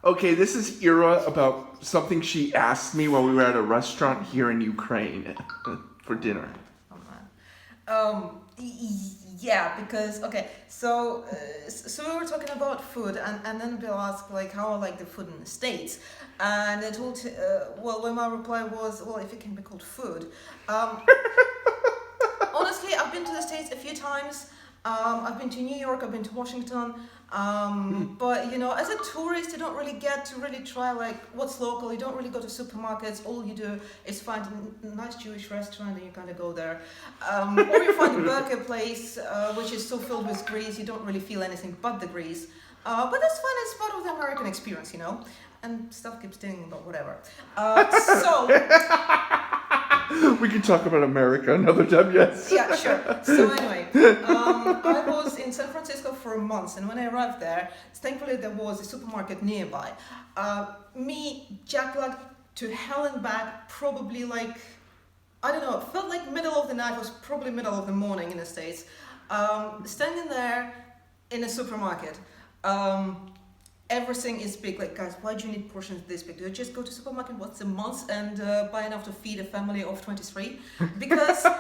Okay, this is Ira about something she asked me while we were at a restaurant here in Ukraine for dinner. Oh man. Yeah, because okay, so we were talking about food, and then Bill asked like how I like the food in the States, and I told well, when my reply was, well, if it can be called food. Um, Honestly, I've been to the States a few times. I've been to New York, I've been to Washington, but you know, as a tourist, you don't really get to really try like what's local. You don't really go to supermarkets. All you do is find a nice Jewish restaurant and you kind of go there, or you find a burger place which is so filled with grease you don't really feel anything but the grease. But that's fine. It's part of the American experience, you know. And stuff keeps stinging, but whatever. So. We can talk about America another time, yes. Yeah, sure. So anyway, I was in San Francisco for a month, and when I arrived there, thankfully there was a supermarket nearby. Me jet lagged to hell and back, probably like, I don't know, it felt like middle of the night, was probably middle of the morning in the States. Standing there in a supermarket. Everything is big. Like, guys, why do you need portions this big? Do you just go to supermarket once a month and buy enough to feed a family of 23? Because a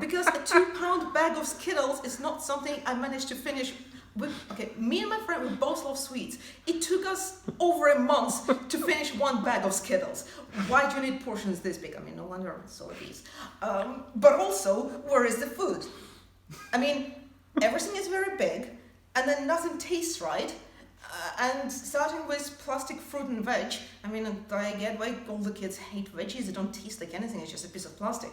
2-pound bag of Skittles is not something I managed to finish with. Okay, me and my friend, we both love sweets. It took us over a month to finish one bag of Skittles. Why do you need portions this big? I mean, no wonder it's so obese. But also, where is the food? I mean, everything is very big, and then nothing tastes right. And starting with plastic fruit and veg, I mean, I get why all the kids hate veggies. They don't taste like anything. It's just a piece of plastic.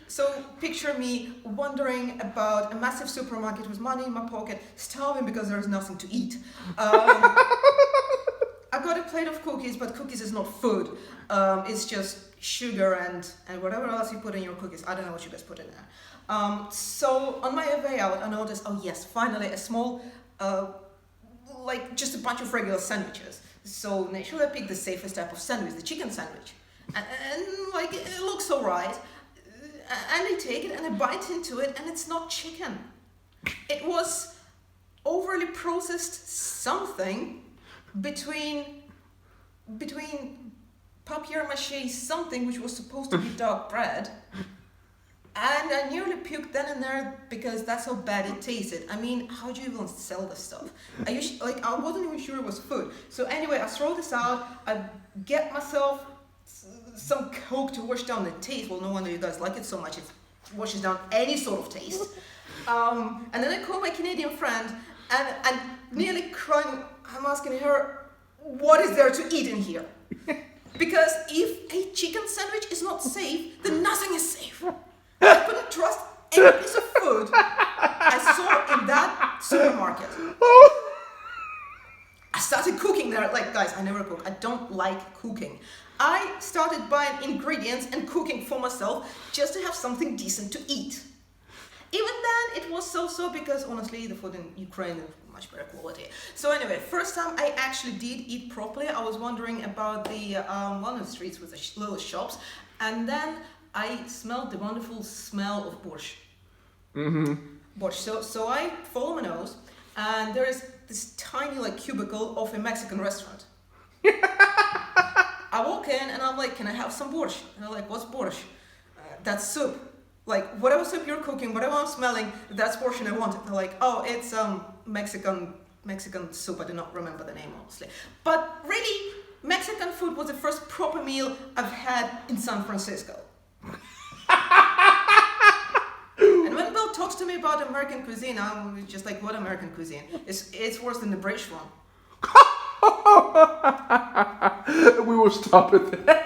So picture me wandering about a massive supermarket with money in my pocket, starving because there is nothing to eat. I got a plate of cookies, but cookies is not food. It's just sugar and whatever else you put in your cookies. I don't know what you guys put in there. So on my way out, I noticed, oh yes, finally a small, like just a bunch of regular sandwiches. So naturally I picked the safest type of sandwich, the chicken sandwich. And like, it looks alright. And I take it and I bite into it and it's not chicken. It was overly processed something between papier-mâché something which was supposed to be dark bread. And I nearly puked then and there because that's how bad it tasted. I mean, how do you even sell this stuff? I wasn't even sure it was food. So anyway, I throw this out. I get myself some Coke to wash down the taste. Well, no wonder you guys like it so much. It washes down any sort of taste. And then I call my Canadian friend and nearly crying. I'm asking her, what is there to eat in here? Because if a chicken sandwich is not safe, then nothing is safe. I couldn't trust any piece of food I saw in that supermarket. I started cooking there. Like, guys, I never cook. I don't like cooking. I started buying ingredients and cooking for myself just to have something decent to eat. Even then, it was so-so because, honestly, the food in Ukraine is much better quality. So anyway, first time I actually did eat properly, I was wondering about the one of the streets with the little shops, and then I smelled the wonderful smell of borscht. Mm-hmm. Borscht. So I follow my nose, and there is this tiny like cubicle of a Mexican restaurant. I walk in and I'm like, can I have some borscht? And they're like, what's borscht? That's soup. Like, whatever soup you're cooking, whatever I'm smelling, that's portion I want. They're like, oh, it's Mexican soup. I do not remember the name, honestly. But really, Mexican food was the first proper meal I've had in San Francisco. And when Bill talks to me about American cuisine, I'm just like, what American cuisine? It's worse than the British one. We will stop it there.